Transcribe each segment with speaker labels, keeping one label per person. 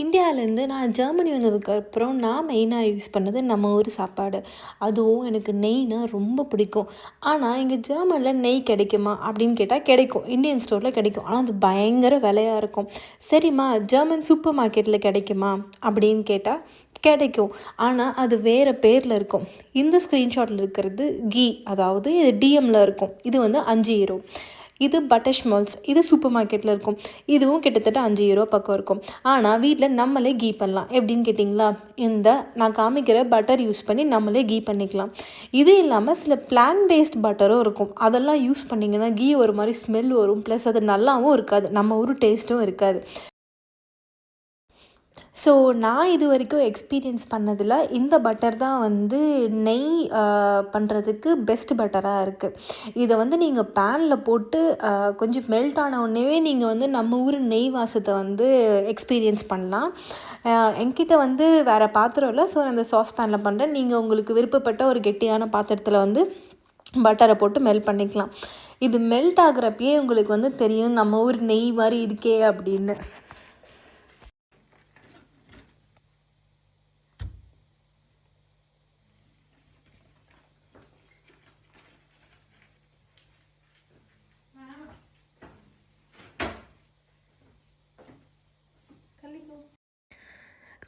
Speaker 1: இந்தியாவிலேருந்து நான் ஜெர்மனி வந்ததுக்கப்புறம் நான் மெயினாக யூஸ் பண்ணது நம்ம ஊர் சாப்பாடு. அதுவும் எனக்கு நெய்னா ரொம்ப பிடிக்கும். ஆனால் இங்கே ஜெர்மனியில் நெய் கிடைக்குமா அப்படின்னு கேட்டால் கிடைக்கும். இந்தியன் ஸ்டோரில் கிடைக்கும். ஆனால் அது பயங்கர விலையா இருக்கும். சரிம்மா ஜெர்மன் சூப்பர் மார்க்கெட்டில் கிடைக்குமா அப்படின்னு கேட்டால் கிடைக்கும். ஆனால் அது வேறு பேரில் இருக்கும். இந்த ஸ்க்ரீன்ஷாட்டில் இருக்கிறது கீ, அதாவது இது டிஎம்மில் இருக்கும். இது வந்து 5 €. இது பட்டர்ஸ்மால்ஸ், இது சூப்பர் மார்க்கெட்டில் இருக்கும். இதுவும் கிட்டத்தட்ட 5 € பக்கம் இருக்கும். ஆனால் வீட்டில் நம்மளே கீ பண்ணலாம். எப்படின்னு கேட்டிங்களா, இந்த நான் காமிக்கிற பட்டர் யூஸ் பண்ணி நம்மளே கீ பண்ணிக்கலாம். இது இல்லாமல் சில பிளான் பேஸ்ட் பட்டரும் இருக்கும். அதெல்லாம் யூஸ் பண்ணிங்கன்னா கீ ஒரு மாதிரி ஸ்மெல் வரும். ப்ளஸ் அது நல்லாவும் இருக்காது, நம்ம ஒரு டேஸ்ட்டும் இருக்காது. ஸோ நான் இது வரைக்கும் எக்ஸ்பீரியன்ஸ் பண்ணதில் இந்த பட்டர் தான் வந்து நெய் பண்ணுறதுக்கு பெஸ்ட் பட்டராக இருக்குது. இதை வந்து நீங்கள் பேனில் போட்டு கொஞ்சம் மெல்ட் ஆன உடனேவே நீங்கள் வந்து நம்ம ஊர் நெய் வாசத்தை வந்து எக்ஸ்பீரியன்ஸ் பண்ணலாம். என்கிட்ட வந்து வேறு பாத்திரம் இல்லை, ஸோ அந்த சாஸ் பேனில் பண்ணுறேன். நீங்கள் உங்களுக்கு விருப்பப்பட்ட ஒரு கெட்டியான பாத்திரத்தில் வந்து பட்டரை போட்டு மெல்ட் பண்ணிக்கலாம். இது மெல்ட் ஆகுறப்பயே உங்களுக்கு வந்து தெரியும் நம்ம ஊர் நெய் மாதிரி இருக்கே அப்படின்னு.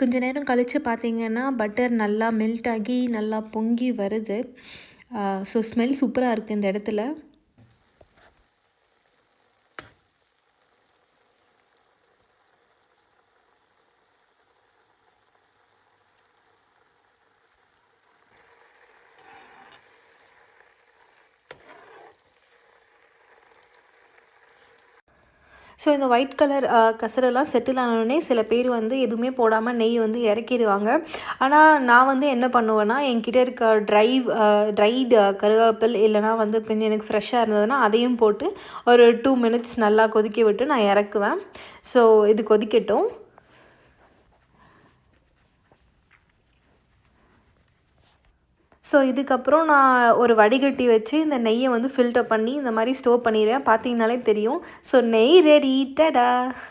Speaker 1: கொஞ்ச நேரம் கழித்து பார்த்தீங்கன்னா பட்டர் நல்லா மெல்ட் ஆகி நல்லா பொங்கி வருது. ஸோ ஸ்மெல் சூப்பராக இருக்குது இந்த இடத்துல. ஸோ இந்த ஒயிட் கலர் கசரெல்லாம் செட்டில் ஆனோடனே சில பேர் வந்து எதுவுமே போடாமல் நெய் வந்து இறக்கிடுவாங்க. ஆனால் நான் வந்து என்ன பண்ணுவேன்னா, என்கிட்ட இருக்க ட்ரைடு கருவேப்பில் இல்லைனா வந்து கொஞ்சம் எனக்கு ஃப்ரெஷ்ஷாக இருந்ததுன்னா அதையும் போட்டு ஒரு 2 மினிட்ஸ் நல்லா கொதிக்க விட்டு நான் இறக்குவேன். ஸோ இது கொதிக்கட்டும். ஸோ இதுக்கப்புறம் நான் ஒரு வடிகட்டி வச்சு இந்த நெய்யை வந்து ஃபில்டர் பண்ணி இந்த மாதிரி ஸ்டோர் பண்ணிடுவேன். பார்த்தீங்கனாலே தெரியும். ஸோ நெய் ரெடி, டடா.